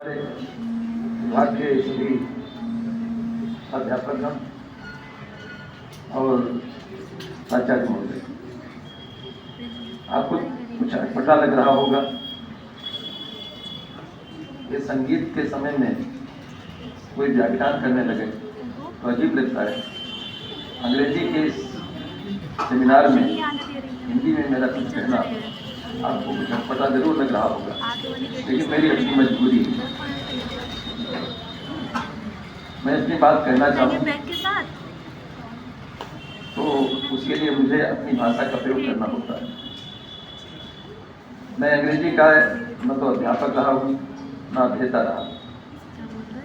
विभाग के सभी अध्यापक और प्राचार्य महोदय, आपको कुछ पता लग रहा होगा कि संगीत के समय में कोई व्याख्यान करने लगे तो अजीब लगता है। अंग्रेजी के इस सेमिनार में हिंदी में मेरा कुछ कहना आपको कुछ पता जरूर लग रहा होगा, लेकिन मेरी अपनी मजबूरी है। मैं अपनी बात कहना चाहूँ तो उसके लिए मुझे अपनी भाषा का प्रयोग करना होता है। मैं अंग्रेजी का न तो अध्यापक रहा हूँ न अध्येता रहा,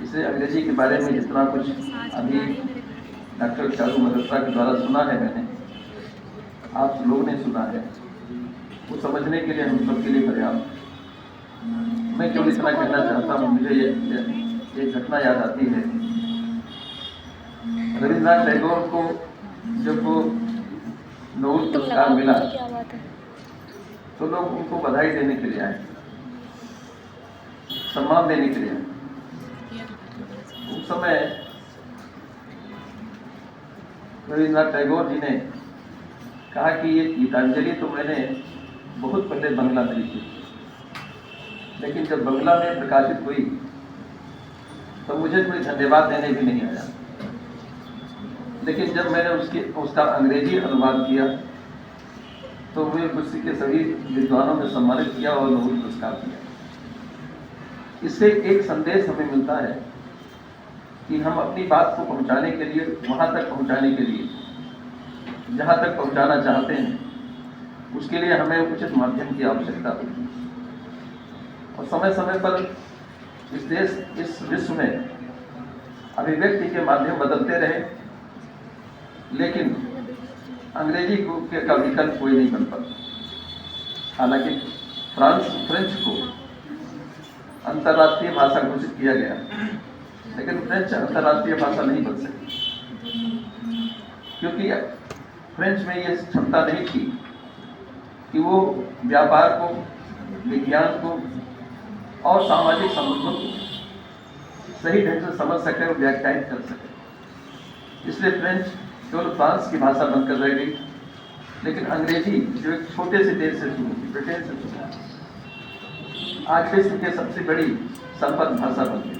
इसलिए अंग्रेजी के बारे में जितना कुछ अभी डॉक्टर चारू मदरसा के द्वारा सुना है, मैंने आप लोगों ने सुना है, वो समझने के लिए हम सब के लिए पर्याप्त। मैं क्यों इतना कहना चाहता हूँ, मुझे ये घटना याद आती है। रविन्द्रनाथ टैगोर को जब वो नोबेल पुरस्कार मिला तो लोग उनको बधाई देने के लिए आए, सम्मान देने के लिए आए। उस समय रविन्द्रनाथ टैगोर जी ने कहा कि ये गीतांजलि तो मैंने बहुत पहले बंगला में लिखी, लेकिन जब बंगला में प्रकाशित हुई तो मुझे कोई धन्यवाद देने भी नहीं आया। लेकिन जब मैंने उसका अंग्रेजी अनुवाद किया तो मुझे उसी के सभी विद्वानों ने सम्मानित किया और नोबेल पुरस्कार दिया। इससे एक संदेश हमें मिलता है कि हम अपनी बात को पहुंचाने के लिए, वहां तक पहुंचाने के लिए, जहां तक पहुंचाना चाहते हैं, उसके लिए हमें उचित माध्यम की आवश्यकता होती है। और समय समय पर इस देश, इस विश्व में अभिव्यक्ति के माध्यम बदलते रहे, लेकिन अंग्रेजी का विकल्प कोई नहीं बन पाता। हालांकि फ्रेंच को अंतर्राष्ट्रीय भाषा घोषित किया गया, लेकिन फ्रेंच अंतर्राष्ट्रीय भाषा नहीं बन सकी, क्योंकि फ्रेंच में यह क्षमता नहीं थी कि वो व्यापार को, विज्ञान को और सामाजिक संबंधों को सही ढंग से समझ सके और व्याख्यायित कर सके। इसलिए फ्रेंच केवल फ्रांस की भाषा बनकर रह गई, लेकिन अंग्रेजी जो एक छोटे से देश से शुरू हुई, ब्रिटेन से शुरू हुई, आज विश्व की सबसे बड़ी संपन्न भाषा बन गई।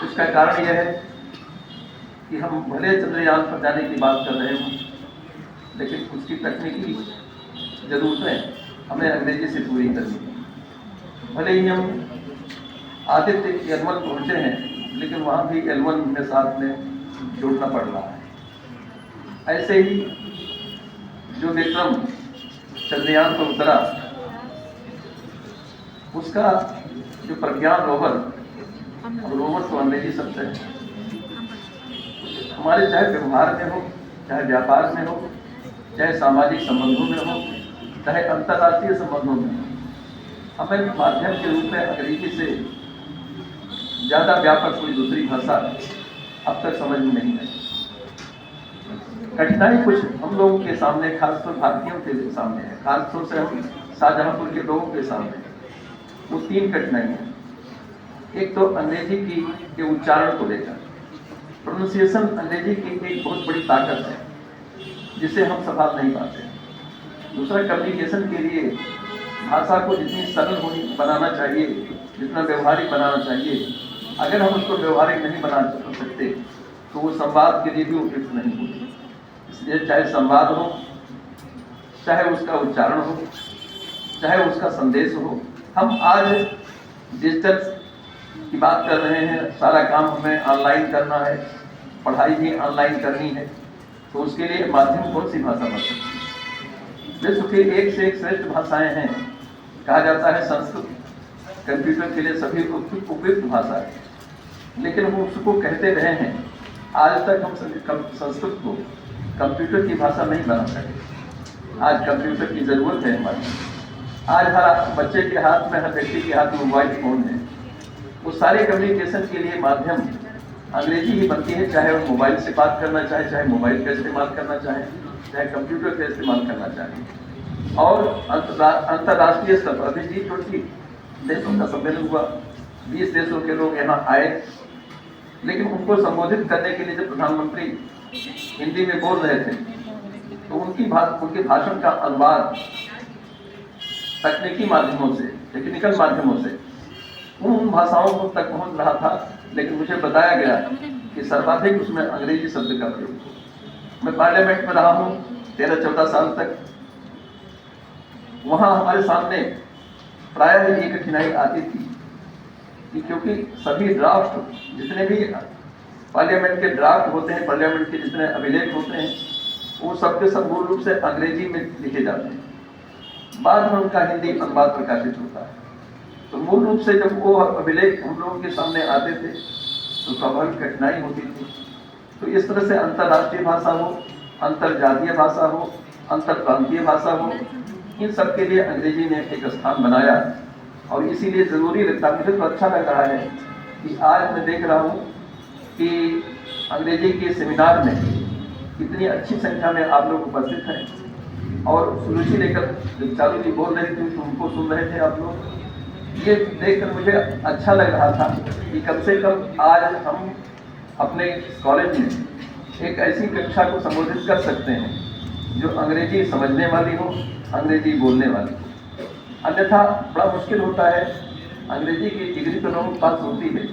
इसका कारण यह है कि हम भले चंद्रयान पर जाने की बात कर रहे हों, लेकिन उसकी तकनीकी जरूरतें हमें अंग्रेजी से पूरी करनी है। भले ही हम आदित्य L1 पहुंचे हैं, लेकिन वहाँ भी L1 में साथ में जोड़ना पड़ रहा है। ऐसे ही जो विक्रम चंद्रयान पर उतरा, उसका जो प्रज्ञान रोवर तो अंग्रेजी शब्द है। हमारे चाहे व्यवहार में हो, चाहे व्यापार में हो, चाहे सामाजिक संबंधों में हो, चाहे अंतर्राष्ट्रीय संबंधों में हो, हमें माध्यम के रूप में अंग्रेजी से ज़्यादा व्यापक कोई दूसरी भाषा अब तक समझ में नहीं आई। कठिनाई कुछ हम लोगों के सामने, खासतौर भारतीयों के सामने है, खासतौर से हम शाहजहांपुर के लोगों के सामने। वो तीन कठिनाई हैं। एक तो अंग्रेजी के उच्चारण को लेकर, प्रोनाउंसिएशन अंग्रेजी की एक बहुत बड़ी ताकत है जिसे हम संभाल नहीं पाते। दूसरा, कम्युनिकेशन के लिए भाषा को जितनी सरल बनाना चाहिए, जितना व्यवहारिक बनाना चाहिए, अगर हम उसको व्यवहारिक नहीं बना सकते तो वो संवाद के लिए भी उपयुक्त नहीं होती। इसलिए चाहे संवाद हो, चाहे उसका उच्चारण हो, चाहे उसका संदेश हो, हम आज डिजिटल की बात कर रहे हैं। सारा काम हमें ऑनलाइन करना है, पढ़ाई भी ऑनलाइन करनी है, तो उसके लिए माध्यम कौन सी भाषा बन सकती है? विश्व की एक से एक श्रेष्ठ भाषाएं हैं। कहा जाता है संस्कृत कंप्यूटर के लिए सभी उपयुक्त भाषा है, लेकिन वो उसको कहते रहे हैं। आज तक हम संस्कृत को कंप्यूटर की भाषा नहीं बना सके। आज कंप्यूटर की ज़रूरत है हमारी। आज हर बच्चे के हाथ में, हर व्यक्ति के हाथ में मोबाइल फ़ोन है। वो सारे कम्युनिकेशन के लिए माध्यम अंग्रेजी ही बनती है, चाहे वो मोबाइल से बात करना चाहे, चाहे मोबाइल का इस्तेमाल करना चाहे, चाहे कंप्यूटर का इस्तेमाल करना चाहे। और अंतर्राष्ट्रीय स्तर पर अभी G20 देशों का सम्मेलन हुआ, 20 देशों के लोग यहाँ आए, लेकिन उनको संबोधित करने के लिए जब प्रधानमंत्री हिंदी में बोल रहे थे तो उनके भाषण का अनुवाद तकनीकी माध्यमों से, टेक्निकल माध्यमों से उन भाषाओं को तक पहुंच रहा था, लेकिन मुझे बताया गया कि सर्वाधिक उसमें अंग्रेजी शब्द का प्रयोग हुआ। मैं पार्लियामेंट में रहा हूँ 13-14 साल तक। वहां हमारे सामने प्रायः ये कठिनाई आती थी कि क्योंकि सभी ड्राफ्ट, जितने भी पार्लियामेंट के ड्राफ्ट होते हैं, पार्लियामेंट के जितने अभिलेख होते हैं, वो सब के सब मूल रूप से अंग्रेजी में लिखे जाते हैं, बाद में उनका हिंदी अनुवाद प्रकाशित होता है। तो मूल रूप से जब वो अभिलेख हम लोगों के सामने आते थे तो स्वाभाविक कठिनाई होती थी। तो इस तरह से अंतर्राष्ट्रीय भाषा हो, अंतर्जातीय भाषा हो, अंतर प्रांतीय भाषा हो, इन सब के लिए अंग्रेजी ने एक स्थान बनाया। और इसीलिए ज़रूरी लगता है, मुझे तो अच्छा लग रहा है कि आज मैं देख रहा हूँ कि अंग्रेजी के सेमिनार में इतनी अच्छी संख्या में आप लोग उपस्थित हैं और रुचि लेकर जब चालू जी बोल रहे थे तो उनको सुन रहे थे आप लोग। ये देखकर मुझे अच्छा लग रहा था कि कम से कम आज हम अपने कॉलेज में एक ऐसी कक्षा को संबोधित कर सकते हैं जो अंग्रेजी समझने वाली हो, अंग्रेजी बोलने वाली हो। अन्यथा बड़ा मुश्किल होता है। अंग्रेजी की डिग्री तो लोगों के पास होती है,